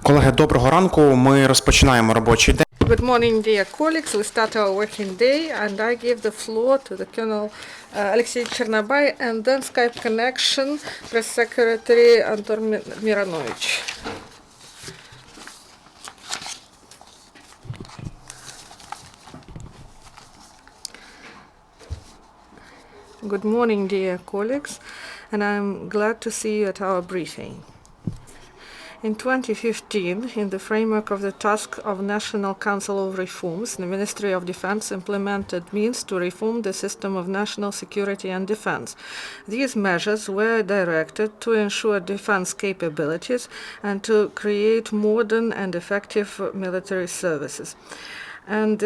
Колеги, доброго ранку. Ми розпочинаємо робочий день. Good morning, dear colleagues. We start our working day, and I give the floor to the Colonel Oleksiy Chornobay, and then Skype connection, Press Secretary Anton Miranovich. Good morning, dear colleagues, and I'm glad to see you at our briefing. In 2015, in the framework of the task of National Council of Reforms, the Ministry of Defense implemented means to reform the system of national security and defense. These measures were directed to ensure defense capabilities and to create modern and effective military services. And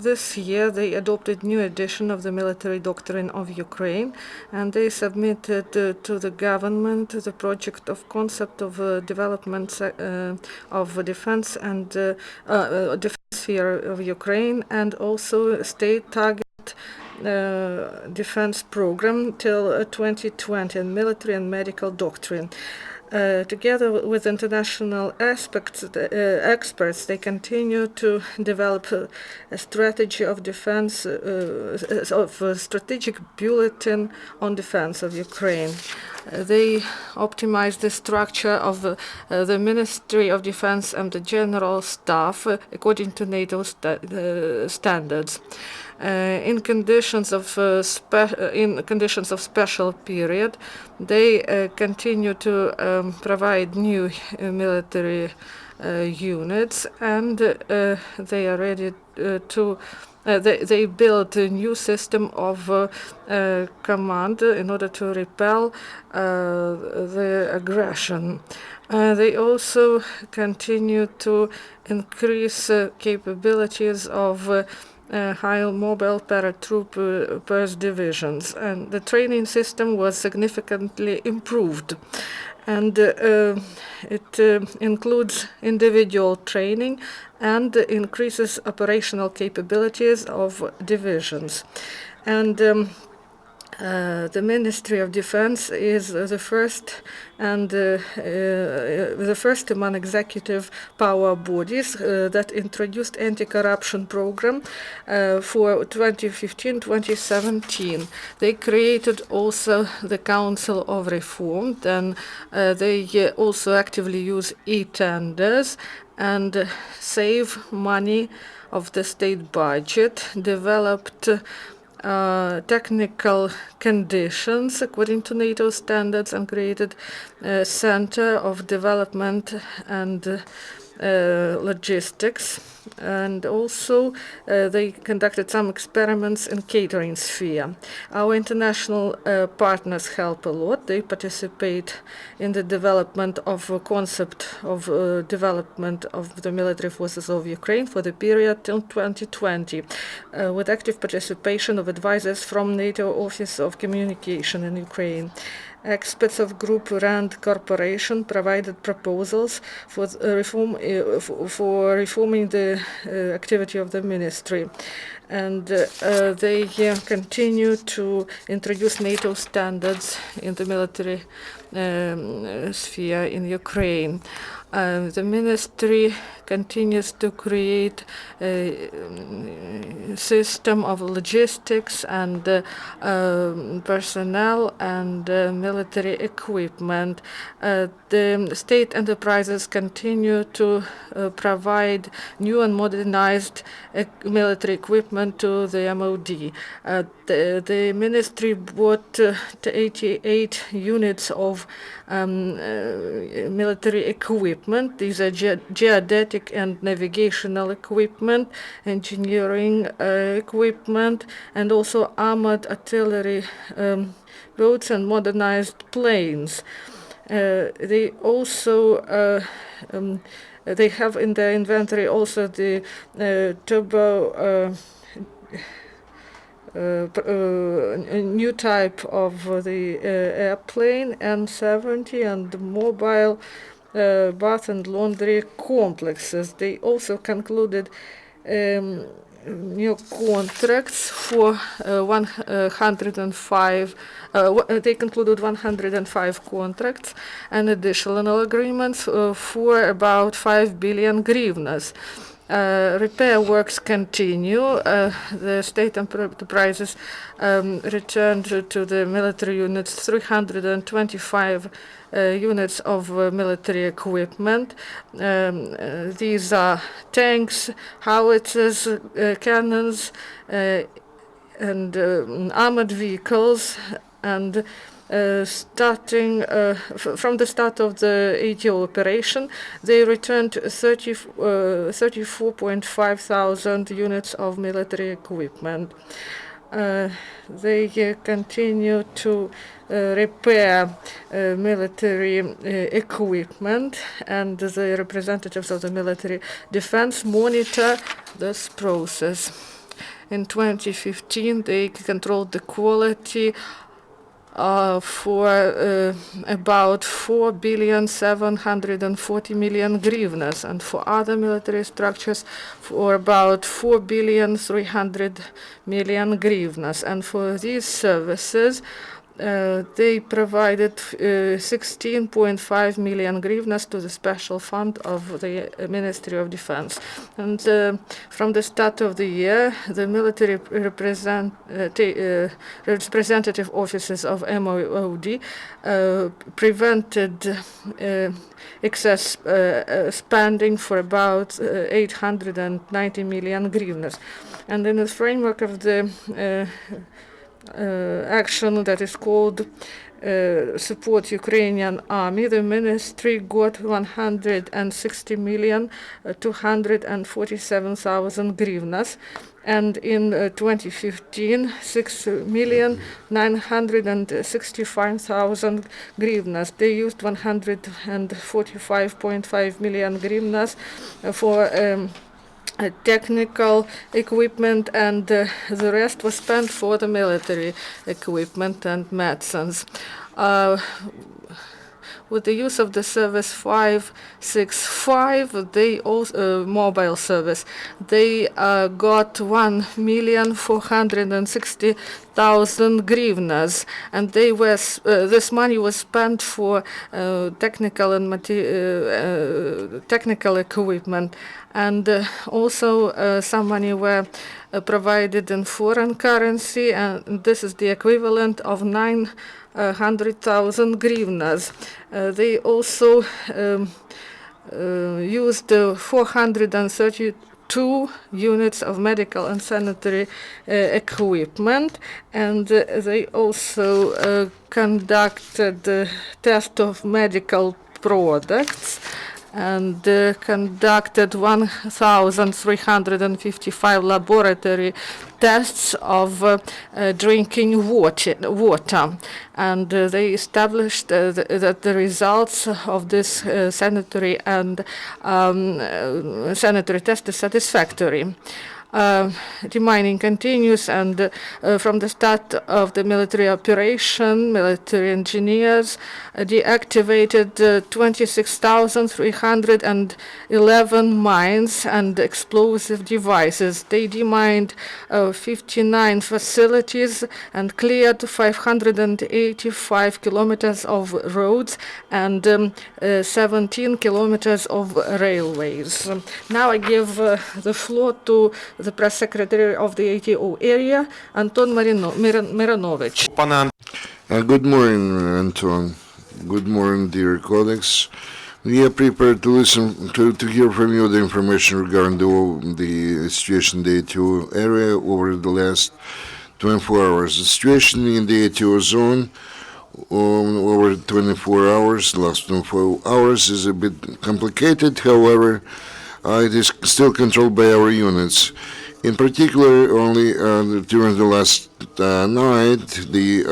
this year they adopted new edition of the military doctrine of Ukraine, and they submitted to the government the project of concept of development of defense and defense sphere of Ukraine, and also state target defense program till 2020, and military and medical doctrine. Together with international experts, they continue to develop a strategy of defense, of a strategic bulletin on defense of Ukraine. They optimize the structure of the Ministry of Defense and the General Staff according to NATO standards. In conditions of special period, they continue to provide new military units, and they are ready to. They built a new system of command in order to repel the aggression. They also continue to increase capabilities of high mobile paratroopers divisions, and the training system was significantly improved. And it includes individual training and increases operational capabilities of divisions. And the Ministry of Defense is the first among executive power bodies that introduced anti-corruption program for 2015-2017. They created also the Council of Reform. Then they also actively use e-tenders and save money of the state budget, developed technical conditions according to NATO standards, and created a center of development and logistics. And also they conducted some experiments in catering sphere. Our international partners help a lot. They participate in the development of a concept of development of the military forces of Ukraine for the period till 2020, with active participation of advisors from NATO Office of Communication in Ukraine. Experts of Group Rand Corporation provided proposals for reforming the activity of the ministry, and they continue to introduce NATO standards in the military sphere in Ukraine. The ministry continues to create a system of logistics and personnel and military equipment. The state enterprises continue to provide new and modernized military equipment to the MOD. The ministry bought 88 units of military equipment. These are geodetic and navigational equipment, engineering equipment, and also armored artillery boats and modernized planes. They also they have in their inventory also the turbo a new type of the airplane M70 and mobile bath and laundry complexes. They also concluded new contracts for 105. They concluded 105 contracts and additional agreements for about 5 billion hryvnias. Repair works continue. The state enterprises returned to the military units 325 units of military equipment. These are tanks, howitzers, cannons, and armored vehicles, and starting from the start of the ATO operation, they returned 34.5 thousand units of military equipment. They continue to repair military equipment, and the representatives of the military defense monitor this process. In 2015, they controlled the quality for about 4,740,000,000 hryvnias, and for other military structures for about 4,300,000,000 hryvnias. And for these services, they provided 16.5 million hryvnias to the special fund of the Ministry of Defense. And from the start of the year, the military representative offices of MOD prevented excess spending for about 890 million hryvnias. And in the framework of the action that is called Support Ukrainian Army, the ministry got 160,247,000 hryvnias, and in 2015, 6,965,000 hryvnias. They used 145.5 million hryvnias for technical equipment, and the rest was spent for the military equipment and medicines. With the use of the service 565, they also mobile service, they got 1,460,000 hryvnias, and they were this money was spent for technical and technical equipment, and also some money were provided in foreign currency, and this is the equivalent of 900,000 hryvnias. They also used 432 units of medical and sanitary equipment, and they also conducted the test of medical products, and conducted 1,355 laboratory tests of drinking water. And they established that the results of this sanitary test is satisfactory. Demining continues, and from the start of the military operation, military engineers deactivated 26,311 mines and explosive devices. They demined 59 facilities and cleared 585 kilometers of roads and 17 kilometers of railways. Now I give the floor to the press secretary of the ATO area, Anton Miranovich. Good morning, Anton. Good morning, dear colleagues. We are prepared to listen to hear from you the information regarding the situation in the ATO area over the last 24 hours. The situation in the ATO zone over 24 hours, the last 24 hours, is a bit complicated. However, it is still controlled by our units. In particular, only during the last night, the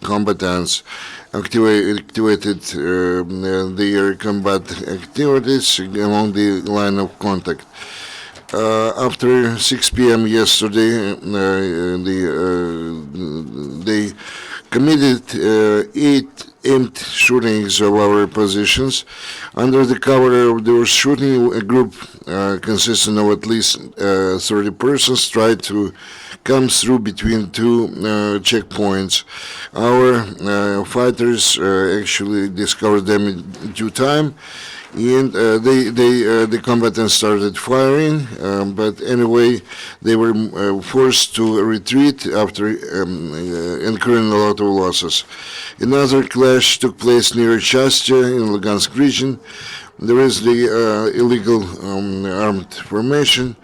combatants activated their combat activities along the line of contact. After 6 p.m. yesterday, they committed 8 aimed shootings of our positions. Under the cover of their shooting, a group consisting of at least 30 persons tried to come through between two checkpoints. Our fighters actually discovered them in due time, and the combatants started firing, but anyway, they were forced to retreat after incurring a lot of losses. Another clash took place near Chastya in Lugansk region. There is the illegal armed formation,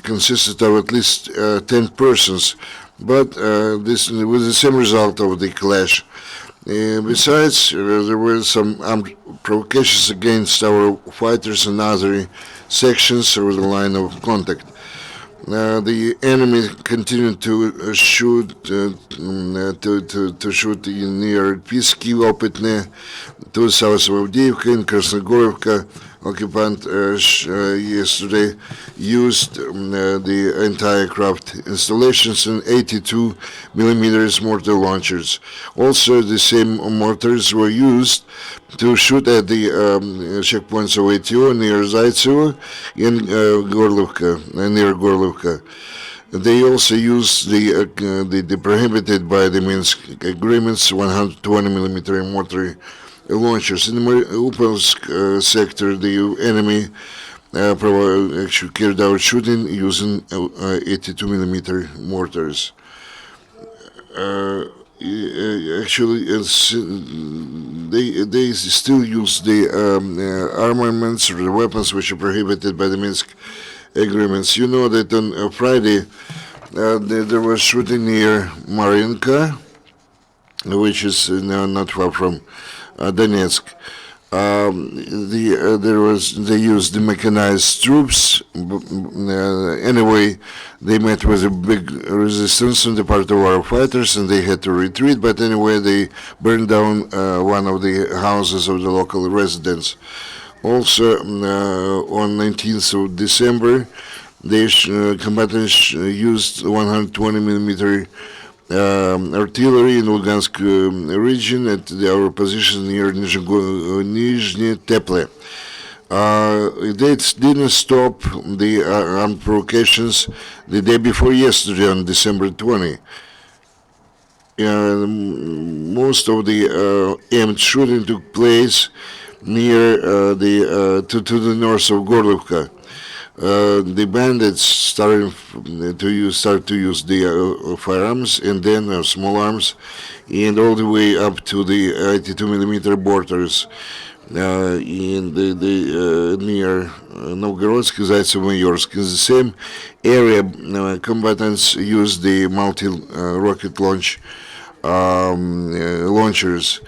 consisted of at least 10 persons, but this was the same result of the clash. Besides, there were some armed provocations against our fighters in other sections over the line of contact. The enemy continued to shoot near Pisky, Opitne, to south of Avdiivka and Krasnogorovka. Occupant yesterday used the anti-aircraft installations and 82 millimeters mortar launchers. Also, the same mortars were used to shoot at the checkpoints of ATO near Zaitsevo and near Gorlovka. They also used the prohibited by the Minsk agreements 120 millimeter mortar launchers. In the Mariupolsk sector, the enemy actually carried out shooting using 82 millimeter mortars. Actually, they still use the armaments or the weapons which are prohibited by the Minsk agreements. You know that on Friday there was shooting near Mariinka, which is not far from Donetsk. They used the mechanized troops. Anyway, they met with a big resistance on the part of our fighters, and they had to retreat. But anyway, they burned down one of the houses of the local residents. Also, on 19th of December, the combatants used 120 millimeter artillery in Lugansk region at our position near Nizhny Teple. They didn't stop the armed provocations the day before yesterday on December 20. Most of the aimed shooting took place near to the north of Gorlovka. The bandits started to use the firearms and then small arms, and all the way up to the 82 millimeter mortars in the near Novgorodsk, Zaitsev, Mayorsk. In the same area, combatants used the multi-rocket launchers.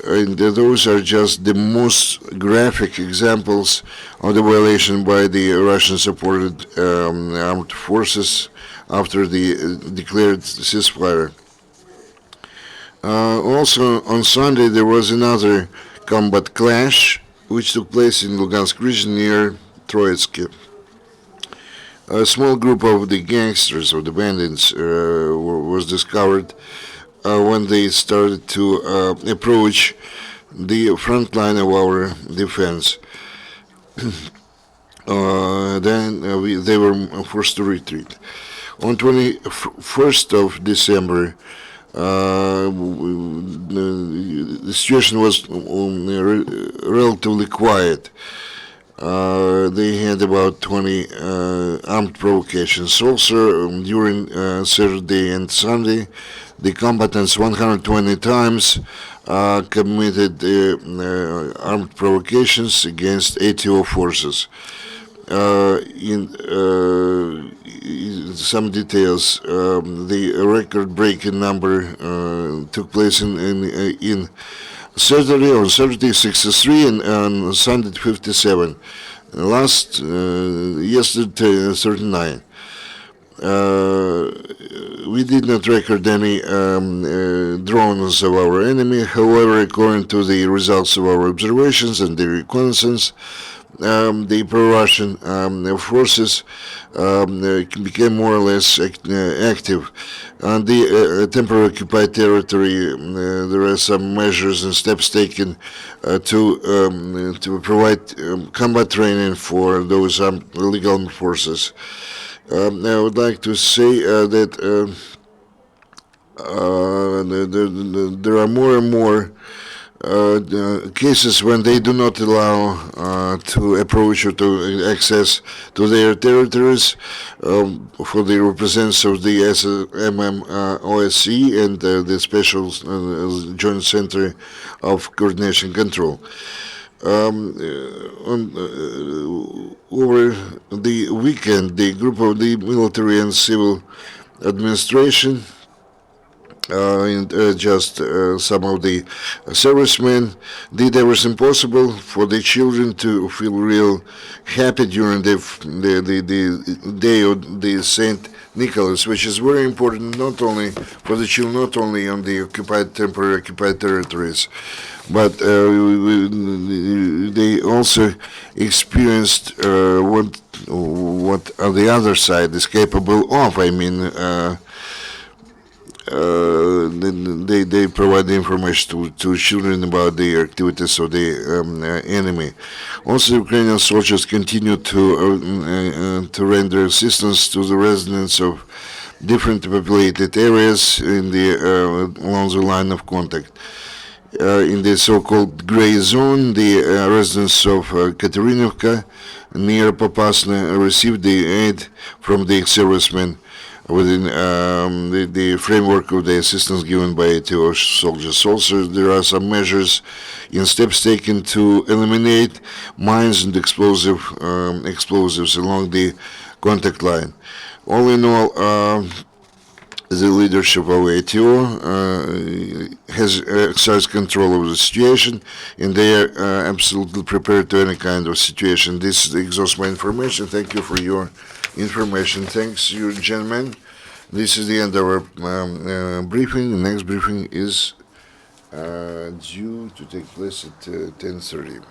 And those are just the most graphic examples of the violation by the Russian-supported armed forces after the declared ceasefire. Also, on Sunday, there was another combat clash which took place in Lugansk region near Troitsky. A small group of the gangsters or the bandits was discovered when they started to approach the front line of our defense. Then they were forced to retreat. On 21st of December, the situation was relatively quiet. They had about 20 armed provocations. Also, during Saturday and Sunday, the combatants 120 times committed armed provocations against ATO forces. In some details, the record-breaking number took place in Saturday, on Saturday 63 and on Sunday 57. Yesterday 39. We did not record any drones of our enemy. However, according to the results of our observations and the reconnaissance, the pro-Russian forces became more or less active. On the temporary occupied territory, there are some measures and steps taken to provide combat training for those illegal forces. I would like to say that there are more and more cases when they do not allow to approach or to access to their territories for the representatives of the OSCE and the Special Joint Center of Coordination Control. Over the weekend, the group of the military and civil administration and just some of the servicemen did everything possible for the children to feel real happy during the day of the Saint Nicholas, which is very important not only for the children, not only on the temporary occupied territories, but they also experienced what on the other side is capable of. I mean. They provide the information to children about the activities of the enemy. Also, Ukrainian soldiers continue to render assistance to the residents of different populated areas in the along the line of contact. In the so-called gray zone, the residents of Katerinovka near Popasna received the aid from the servicemen within the framework of the assistance given by ATO soldiers. Also, there are some measures and steps taken to eliminate mines and explosives along the contact line. All in all, the leadership of ATO has exercised control of the situation, and they are absolutely prepared to any kind of situation. This exhausts my information. Thank you for your information. Thanks, you gentlemen. This is the end of our briefing. The next briefing is due to take place at 10:30.